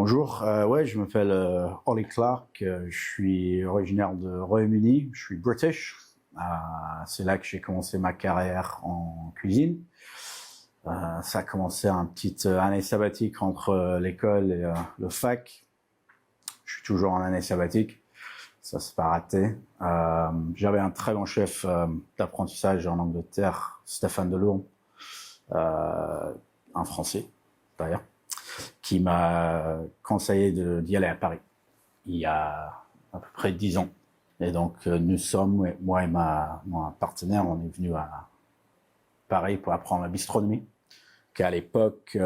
Bonjour, ouais, je m'appelle Ollie Clark, je suis originaire de Royaume-Uni, je suis British. C'est là que j'ai commencé ma carrière en cuisine. Ça a commencé un petit année sabbatique entre l'école et le fac. Je suis toujours en année sabbatique, ça c'est pas raté. J'avais un très bon chef d'apprentissage en Angleterre, Stéphane Delourme, un Français d'ailleurs, qui m'a conseillé d'y aller à Paris, il y a à peu près 10 ans. Et donc, nous sommes, moi et mon partenaire, on est venus à Paris pour apprendre la bistronomie, qu'à l'époque,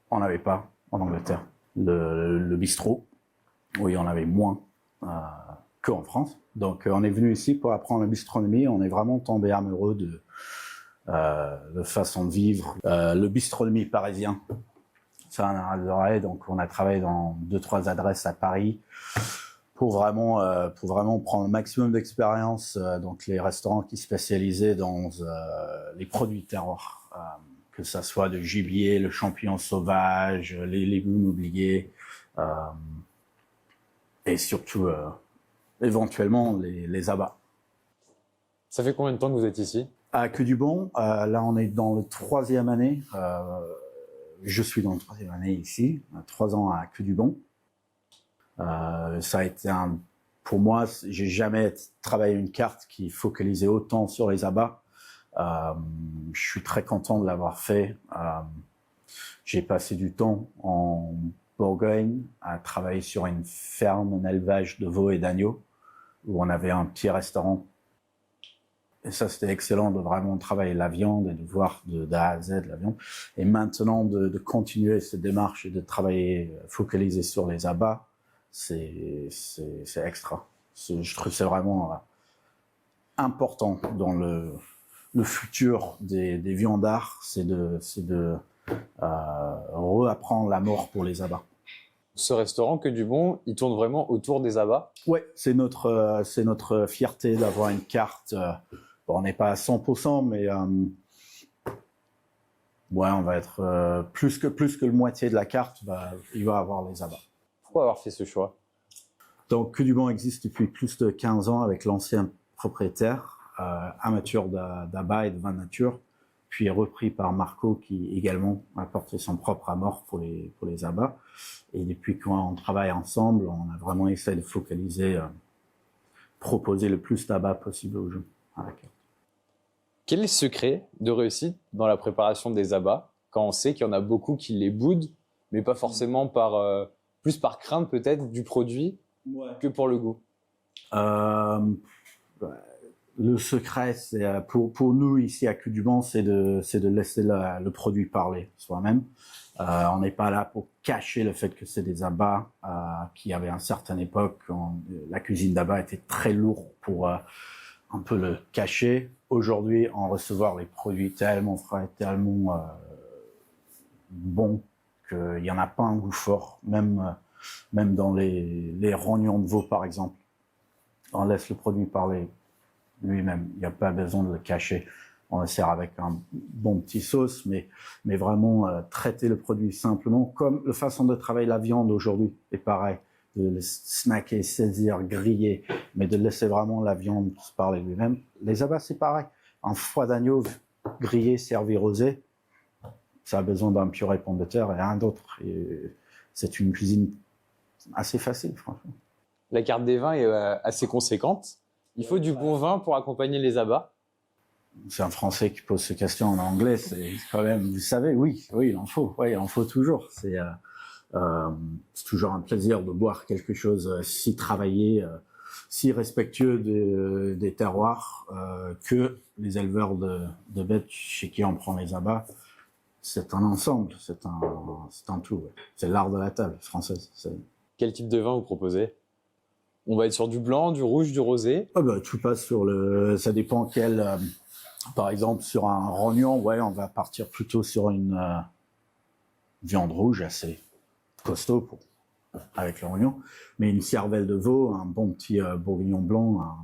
on n'avait pas en Angleterre. Le bistrot, oui, on avait moins qu'en France. Donc, on est venu ici pour apprendre la bistronomie. On est vraiment tombé amoureux de façon de vivre, le bistronomie parisien. Ça, on a adoré. Donc, on a travaillé dans 2-3 adresses à Paris pour vraiment prendre le maximum d'expérience. Donc, les restaurants qui spécialisaient dans les produits terroirs, que ça soit de gibier, le champignon sauvage, les légumes oubliés, et surtout, éventuellement, les abats. Ça fait combien de temps que vous êtes ici? À Queue du Bon, là on est dans le 3e année. Je suis dans le 3e année ici, 3 ans à Queue du Bon. Ça a été pour moi, j'ai jamais travaillé une carte qui focalisait autant sur les abats. Je suis très content de l'avoir fait. J'ai passé du temps en Bourgogne à travailler sur une ferme, un élevage de veaux et d'agneaux, où on avait un petit restaurant. Et ça, c'était excellent de vraiment travailler la viande et de voir de A à Z la viande. Et maintenant, de continuer cette démarche et de travailler focalisé sur les abats, c'est extra. Je trouve que c'est vraiment important dans le futur des viandards, c'est de reapprendre la mort pour les abats. Ce restaurant Queue du Bon, il tourne vraiment autour des abats? Ouais, c'est notre fierté d'avoir une carte. Bon, on n'est pas à 100%, mais ouais, on va être plus que le moitié de la carte, il va avoir les abats. Pourquoi avoir fait ce choix? Donc, Queue du Bon existe depuis plus de 15 ans avec l'ancien propriétaire, amateur d'abats et de vin nature, puis repris par Marco qui également a porté son propre amour pour les abats. Et depuis qu'on travaille ensemble, on a vraiment essayé de focaliser, proposer le plus d'abats possible aux gens à la carte. Quel est le secret de réussite dans la préparation des abats quand on sait qu'il y en a beaucoup qui les boudent, mais pas forcément plus par crainte peut-être du produit que pour le goût? Le secret, c'est pour nous ici à Queue du Bon, c'est de laisser le produit parler soi-même. On n'est pas là pour cacher le fait que c'est des abats qui avaient à une certaine époque, la cuisine d'abat était très lourde pour un peu le cacher. Aujourd'hui, en recevoir les produits tellement frais, tellement bons, qu'il n'y en a pas un goût fort, même dans les rognons de veau par exemple. On laisse le produit parler lui-même, il n'y a pas besoin de le cacher. On le sert avec un bon petit sauce, mais vraiment traiter le produit simplement, comme la façon de travailler la viande aujourd'hui est pareil, de le snacker, saisir, griller, mais de laisser vraiment la viande se parler lui-même. Les abats, c'est pareil. Un foie d'agneau grillé, servi rosé, ça a besoin d'un purée pomme de terre et rien d'autre. C'est une cuisine assez facile, franchement. La carte des vins est assez conséquente. Il faut du bon vin pour accompagner les abats. C'est un Français qui pose ces questions en anglais, c'est quand même, vous savez, oui, il en faut, toujours. C'est toujours un plaisir de boire quelque chose si travaillé, si respectueux des terroirs que les éleveurs de bêtes chez qui on prend les abats. C'est un ensemble, c'est un tout. Ouais. C'est l'art de la table française. Quel type de vin vous proposez? On va être sur du blanc, du rouge, du rosé? Tout passe sur ça dépend quel. Par exemple, sur un rognon, ouais, on va partir plutôt sur une viande rouge assez costaud avec le rognon. Mais une cervelle de veau, un bon petit bourguignon blanc,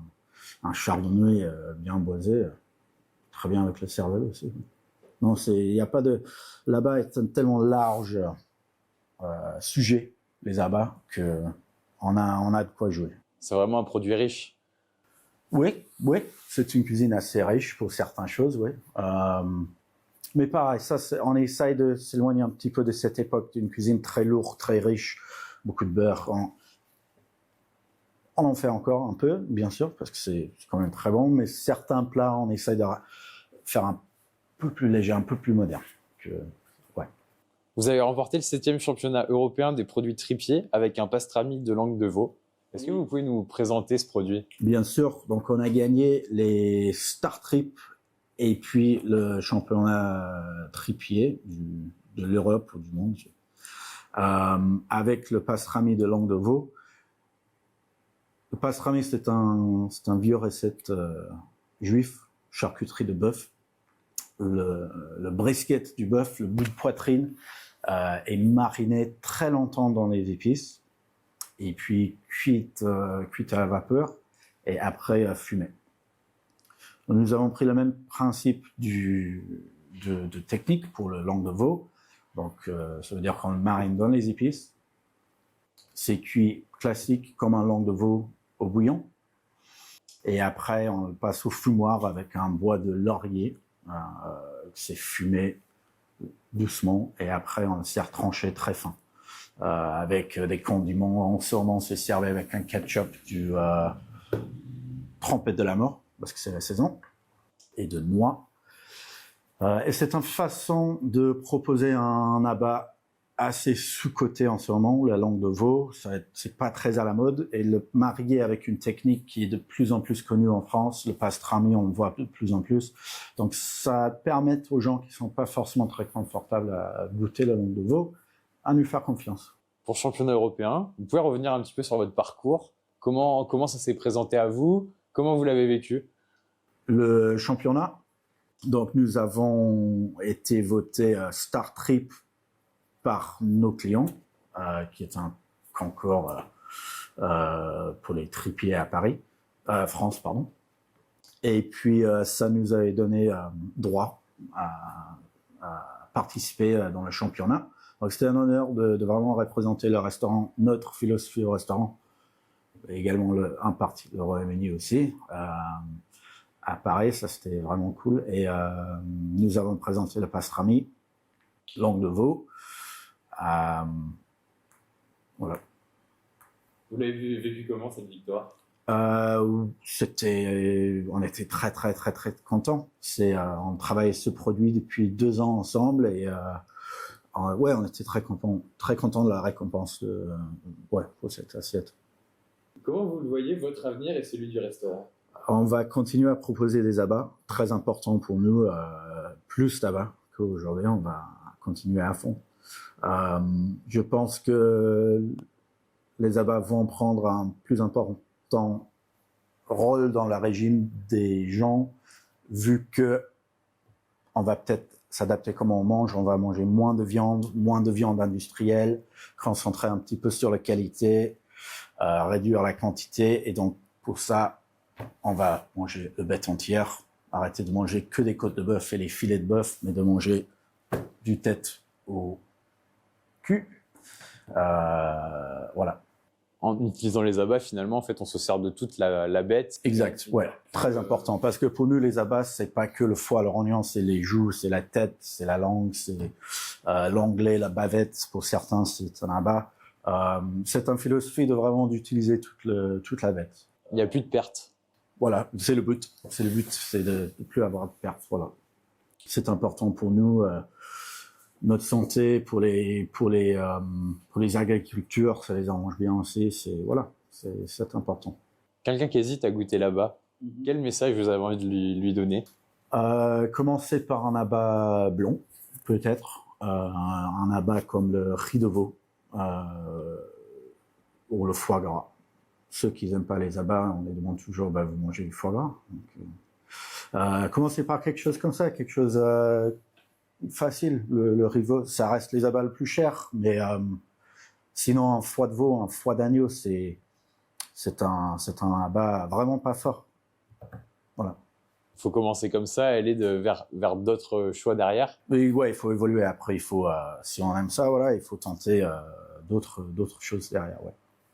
un chardonnay bien boisé, très bien avec la cervelle aussi. Non, il n'y a pas de. Là-bas est tellement large sujets, les abats, que on a de quoi jouer. C'est vraiment un produit riche. Oui, c'est une cuisine assez riche pour certaines choses, oui. Mais pareil, on essaye de s'éloigner un petit peu de cette époque d'une cuisine très lourde, très riche, beaucoup de beurre. On en fait encore un peu, bien sûr, parce que c'est quand même très bon, mais certains plats, on essaye de faire un peu plus léger, un peu plus moderne. Ouais. Vous avez remporté le 7e championnat européen des produits tripiers avec un pastrami de langue de veau. Est-ce que vous pouvez nous présenter ce produit? Bien sûr, donc on a gagné les Star Trip et puis le championnat tripier de l'Europe ou du monde, avec le pastrami de langue de veau. Le pastrami, c'est un vieux recette juif, charcuterie de bœuf. Le brisket du bœuf, le bout de poitrine, est mariné très longtemps dans les épices et puis cuite à la vapeur et après fumé. Donc, nous avons pris le même principe de technique pour le langue de veau. Donc, ça veut dire qu'on le marine dans les épices. C'est cuit classique comme un langue de veau au bouillon. Et après, on le passe au fumoir avec un bois de laurier. C'est fumé doucement. Et après, on le sert tranché très fin. Avec des condiments. Sûrement, c'est servi avec un ketchup du Trompette de la mort, parce que c'est la saison, et de noix. Et c'est une façon de proposer un abat assez sous-coté en ce moment, la langue de veau. C'est pas très à la mode, et le marier avec une technique qui est de plus en plus connue en France, le pastrami, on le voit de plus en plus. Donc ça permet aux gens qui sont pas forcément très confortables à goûter la langue de veau à nous faire confiance. Pour le championnat européen, vous pouvez revenir un petit peu sur votre parcours. Comment ça s'est présenté à vous? Comment vous l'avez vécu? Le championnat, donc nous avons été votés Star Trip par nos clients, qui est un concours pour les tripiers à Paris, France, pardon. Et puis ça nous avait donné droit à participer dans le championnat. Donc c'était un honneur de vraiment représenter le restaurant, notre philosophie au restaurant, et également un parti le Royaume-Uni aussi. À Paris, ça c'était vraiment cool. Et nous avons présenté le pastrami, langue de veau. Voilà. Vous l'avez vécu comment cette victoire? On était très contents. On travaillait ce produit depuis 2 ans ensemble et on était très contents de la récompense pour cette assiette. Comment vous le voyez, votre avenir et celui du restaurant? On va continuer à proposer des abats, très importants pour nous, plus d'abats qu'aujourd'hui. On va continuer à fond. Je pense que les abats vont prendre un plus important rôle dans le régime des gens, vu que on va peut-être s'adapter comment on mange. On va manger moins de viande industrielle, concentrer un petit peu sur la qualité, réduire la quantité. Et donc, pour ça, on va manger le bête entière, arrêter de manger que des côtes de bœuf et les filets de bœuf, mais de manger du tête au cul. Voilà. En utilisant les abats, finalement, en fait, on se sert de toute la bête. Exact, ouais, très important. Parce que pour nous, les abats, c'est pas que le foie, le rognon, c'est les joues, c'est la tête, c'est la langue, c'est l'onglet, la bavette. Pour certains, c'est un abat. C'est une philosophie de vraiment d'utiliser toute la bête. Il n'y a plus de perte. Voilà, c'est le but. C'est de plus avoir de perte. Voilà. C'est important pour nous. Notre santé, pour les agricultures, ça les arrange bien aussi. C'est important. Quelqu'un qui hésite à goûter là-bas, quel message vous avez envie de lui donner? Commencer par un abat blond, peut-être. Un abat comme le riz de veau ou le foie gras. Ceux qui n'aiment pas les abats, on les demande toujours, vous mangez du foie gras. Donc, commencer par quelque chose comme ça, quelque chose facile. Le riz de veau, ça reste les abats le plus cher, mais sinon un foie de veau, un foie d'agneau, c'est un abat vraiment pas fort. Voilà. Il faut commencer comme ça, aller vers d'autres choix derrière. Mais ouais, il faut évoluer après. Il faut, si on aime ça, voilà, il faut tenter d'autres choses derrière. Ouais.